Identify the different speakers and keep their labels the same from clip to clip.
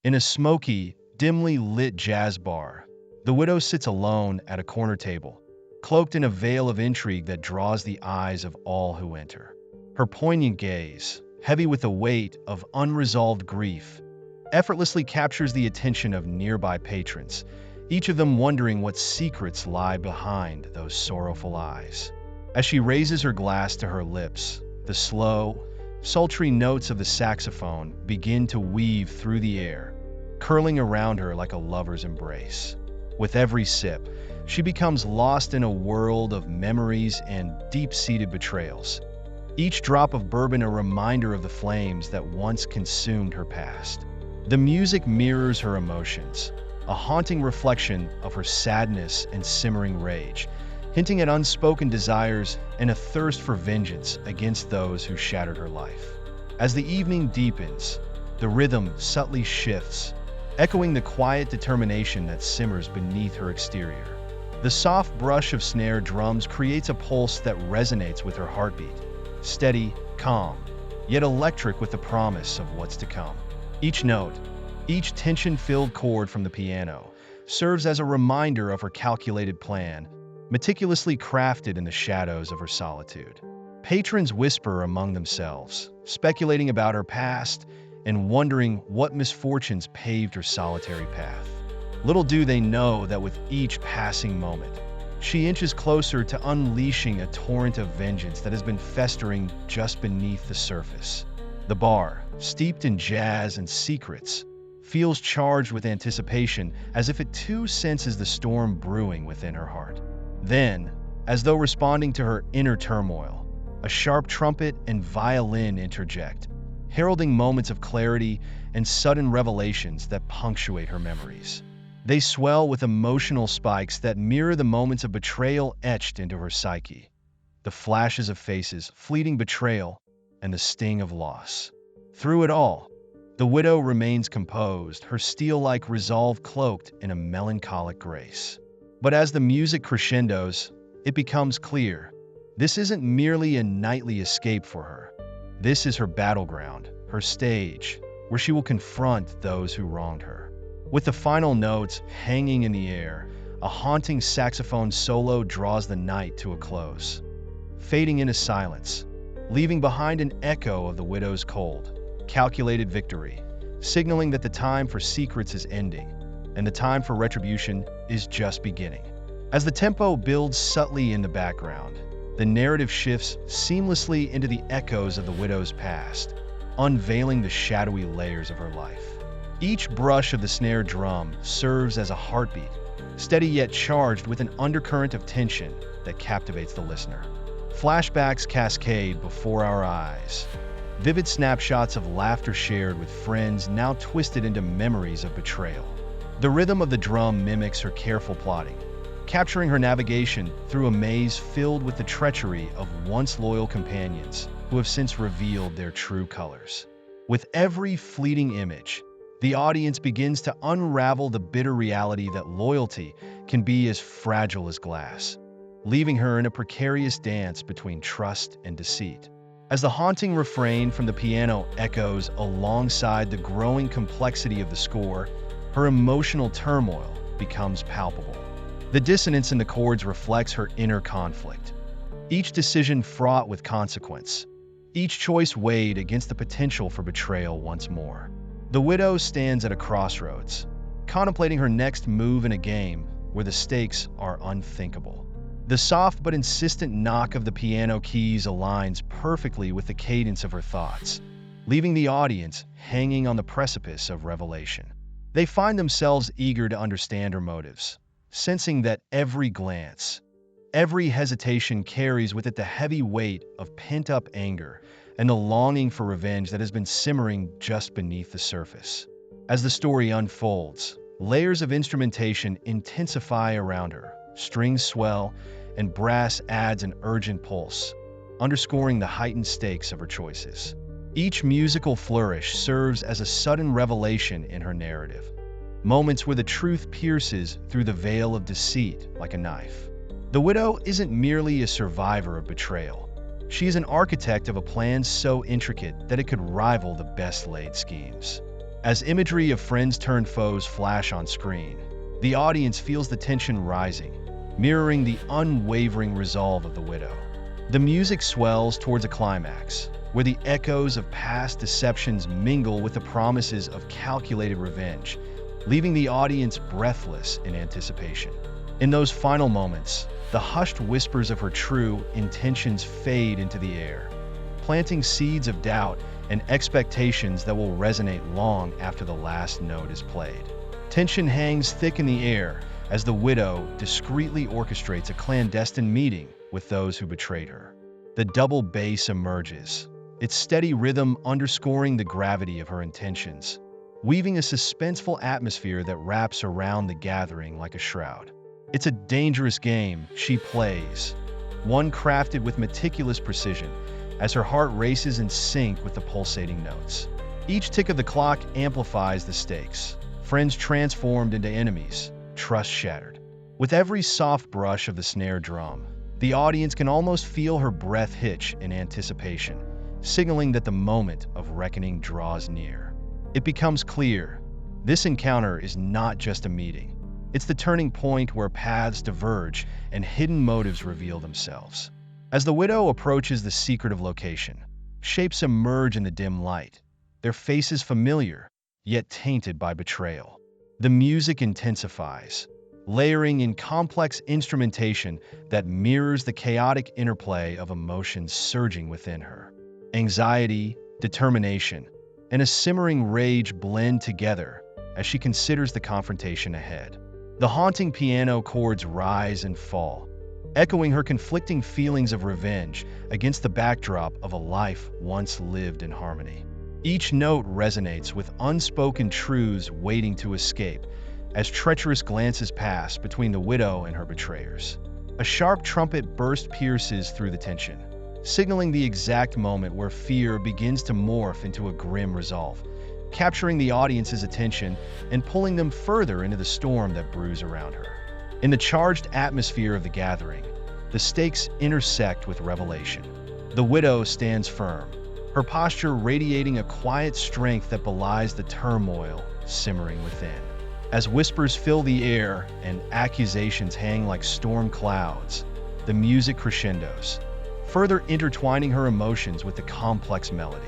Speaker 1: In a smoky, dimly lit jazz bar, the widow sits alone at a corner table, cloaked in a veil of intrigue that draws the eyes of all who enter. Her poignant gaze, heavy with the weight of unresolved grief, effortlessly captures the attention of nearby patrons, each of them wondering what secrets lie behind those sorrowful eyes. As she raises her glass to her lips, the slow, sultry notes of the saxophone begin to weave through the air, curling around her like a lover's embrace. With every sip, she becomes lost in a world of memories and deep-seated betrayals. Each drop of bourbon a reminder of the flames that once consumed her past. The music mirrors her emotions, a haunting reflection of her sadness and simmering rage, hinting at unspoken desires and a thirst for vengeance against those who shattered her life. As the evening deepens, the rhythm subtly shifts, echoing the quiet determination that simmers beneath her exterior. The soft brush of snare drums creates a pulse that resonates with her heartbeat, steady, calm, yet electric with the promise of what's to come. Each note, each tension-filled chord from the piano, serves as a reminder of her calculated plan, meticulously crafted in the shadows of her solitude. Patrons whisper among themselves, speculating about her past and wondering what misfortunes paved her solitary path. Little do they know that with each passing moment, she inches closer to unleashing a torrent of vengeance that has been festering just beneath the surface. The bar, steeped in jazz and secrets, feels charged with anticipation, as if it too senses the storm brewing within her heart. Then, as though responding to her inner turmoil, a sharp trumpet and violin interject, heralding moments of clarity and sudden revelations that punctuate her memories. They swell with emotional spikes that mirror the moments of betrayal etched into her psyche. The flashes of faces, fleeting betrayal, and the sting of loss. Through it all, the widow remains composed, her steel-like resolve cloaked in a melancholic grace. But as the music crescendos, it becomes clear, this isn't merely a nightly escape for her. This is her battleground, her stage, where she will confront those who wronged her. With the final notes hanging in the air, a haunting saxophone solo draws the night to a close, fading into silence, leaving behind an echo of the widow's cold, calculated victory, signaling that the time for secrets is ending and the time for retribution is just beginning. As the tempo builds subtly in the background, the narrative shifts seamlessly into the echoes of the widow's past, unveiling the shadowy layers of her life. Each brush of the snare drum serves as a heartbeat, steady yet charged with an undercurrent of tension that captivates the listener. Flashbacks cascade before our eyes, vivid snapshots of laughter shared with friends now twisted into memories of betrayal. The rhythm of the drum mimics her careful plotting, capturing her navigation through a maze filled with the treachery of once loyal companions who have since revealed their true colors. With every fleeting image, the audience begins to unravel the bitter reality that loyalty can be as fragile as glass, leaving her in a precarious dance between trust and deceit. As the haunting refrain from the piano echoes alongside the growing complexity of the score, her emotional turmoil becomes palpable. The dissonance in the chords reflects her inner conflict, each decision fraught with consequence, each choice weighed against the potential for betrayal once more. The widow stands at a crossroads, contemplating her next move in a game where the stakes are unthinkable. The soft but insistent knock of the piano keys aligns perfectly with the cadence of her thoughts, leaving the audience hanging on the precipice of revelation. They find themselves eager to understand her motives, sensing that every glance, every hesitation carries with it the heavy weight of pent-up anger and the longing for revenge that has been simmering just beneath the surface. As the story unfolds, layers of instrumentation intensify around her, strings swell, and brass adds an urgent pulse, underscoring the heightened stakes of her choices. Each musical flourish serves as a sudden revelation in her narrative, moments where the truth pierces through the veil of deceit like a knife. The widow isn't merely a survivor of betrayal. She is an architect of a plan so intricate that it could rival the best-laid schemes. As imagery of friends turned foes flash on screen, the audience feels the tension rising, mirroring the unwavering resolve of the widow. The music swells towards a climax, where the echoes of past deceptions mingle with the promises of calculated revenge, leaving the audience breathless in anticipation. In those final moments, the hushed whispers of her true intentions fade into the air, planting seeds of doubt and expectations that will resonate long after the last note is played. Tension hangs thick in the air as the widow discreetly orchestrates a clandestine meeting with those who betrayed her. The double bass emerges, its steady rhythm underscoring the gravity of her intentions, weaving a suspenseful atmosphere that wraps around the gathering like a shroud. It's a dangerous game she plays, one crafted with meticulous precision, as her heart races in sync with the pulsating notes. Each tick of the clock amplifies the stakes, friends transformed into enemies, trust shattered. With every soft brush of the snare drum, the audience can almost feel her breath hitch in anticipation, signaling that the moment of reckoning draws near. It becomes clear, this encounter is not just a meeting. It's the turning point where paths diverge and hidden motives reveal themselves. As the widow approaches the secretive location, shapes emerge in the dim light, their faces familiar, yet tainted by betrayal. The music intensifies, layering in complex instrumentation that mirrors the chaotic interplay of emotions surging within her. Anxiety, determination, and a simmering rage blend together as she considers the confrontation ahead. The haunting piano chords rise and fall, echoing her conflicting feelings of revenge against the backdrop of a life once lived in harmony. Each note resonates with unspoken truths waiting to escape as treacherous glances pass between the widow and her betrayers. A sharp trumpet burst pierces through the tension, signaling the exact moment where fear begins to morph into a grim resolve, capturing the audience's attention and pulling them further into the storm that brews around her. In the charged atmosphere of the gathering, the stakes intersect with revelation. The widow stands firm, her posture radiating a quiet strength that belies the turmoil simmering within. As whispers fill the air and accusations hang like storm clouds, the music crescendos, further intertwining her emotions with the complex melody.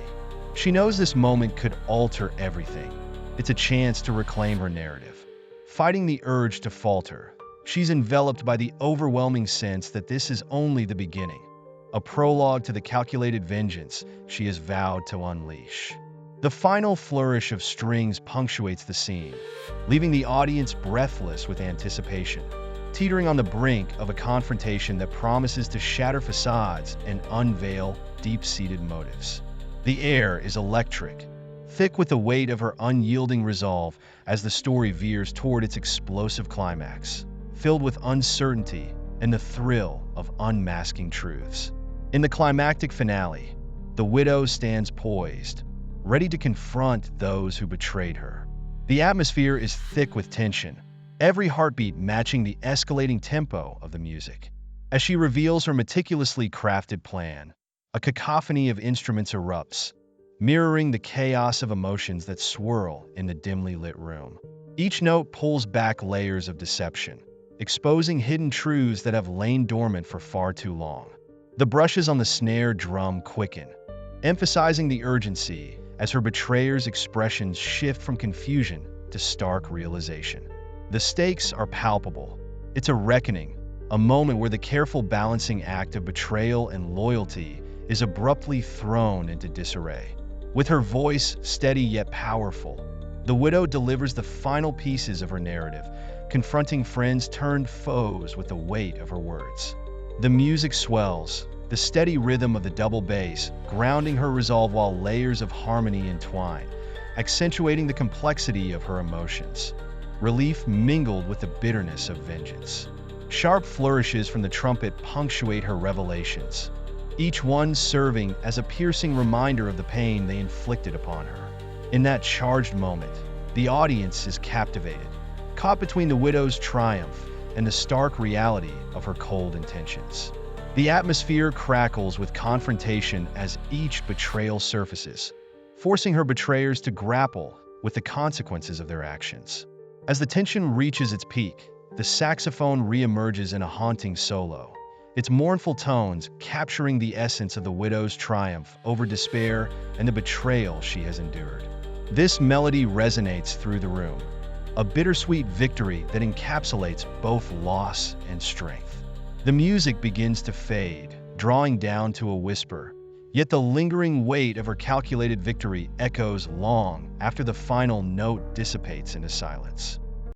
Speaker 1: She knows this moment could alter everything. It's a chance to reclaim her narrative. Fighting the urge to falter, she's enveloped by the overwhelming sense that this is only the beginning, a prologue to the calculated vengeance she has vowed to unleash. The final flourish of strings punctuates the scene, leaving the audience breathless with anticipation, teetering on the brink of a confrontation that promises to shatter facades and unveil deep-seated motives. The air is electric, thick with the weight of her unyielding resolve as the story veers toward its explosive climax, filled with uncertainty and the thrill of unmasking truths. In the climactic finale, the widow stands poised, ready to confront those who betrayed her. The atmosphere is thick with tension, every heartbeat matching the escalating tempo of the music. As she reveals her meticulously crafted plan, a cacophony of instruments erupts, mirroring the chaos of emotions that swirl in the dimly lit room. Each note pulls back layers of deception, exposing hidden truths that have lain dormant for far too long. The brushes on the snare drum quicken, emphasizing the urgency as her betrayer's expressions shift from confusion to stark realization. The stakes are palpable. It's a reckoning, a moment where the careful balancing act of betrayal and loyalty is abruptly thrown into disarray. With her voice steady yet powerful, the widow delivers the final pieces of her narrative, confronting friends turned foes with the weight of her words. The music swells, the steady rhythm of the double bass grounding her resolve while layers of harmony entwine, accentuating the complexity of her emotions. Relief mingled with the bitterness of vengeance. Sharp flourishes from the trumpet punctuate her revelations, each one serving as a piercing reminder of the pain they inflicted upon her. In that charged moment, the audience is captivated, caught between the widow's triumph and the stark reality of her cold intentions. The atmosphere crackles with confrontation as each betrayal surfaces, forcing her betrayers to grapple with the consequences of their actions. As the tension reaches its peak, the saxophone reemerges in a haunting solo, its mournful tones capturing the essence of the widow's triumph over despair and the betrayal she has endured. This melody resonates through the room, a bittersweet victory that encapsulates both loss and strength. The music begins to fade, drawing down to a whisper, yet the lingering weight of her calculated victory echoes long after the final note dissipates into silence.